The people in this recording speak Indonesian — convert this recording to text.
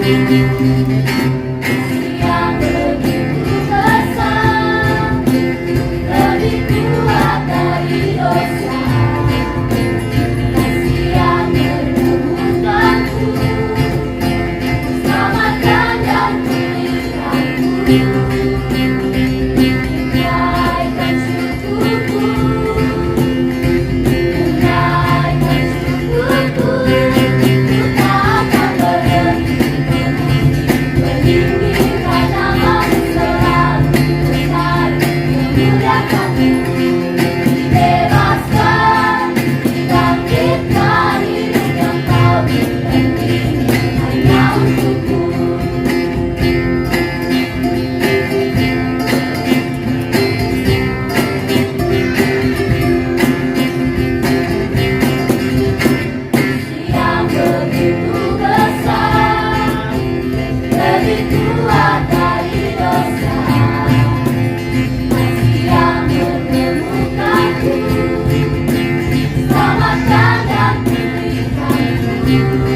yang begitu besar, lebih kuat dari dosa. Kasih yang menemukanku, selamatkan dan pulihkanku. Naikkan syukurku, naikkan syukurku, ku tak akan berhenti meninggikan namamu selalu besar, memuliakanmu, dibebaskan, dibangkitkan hidup yang kau beri hanya untukku. Yang begitu besar, lebih kuat dari dosa. Kasih yang menemukanku, selamatkan dan pulihkanku.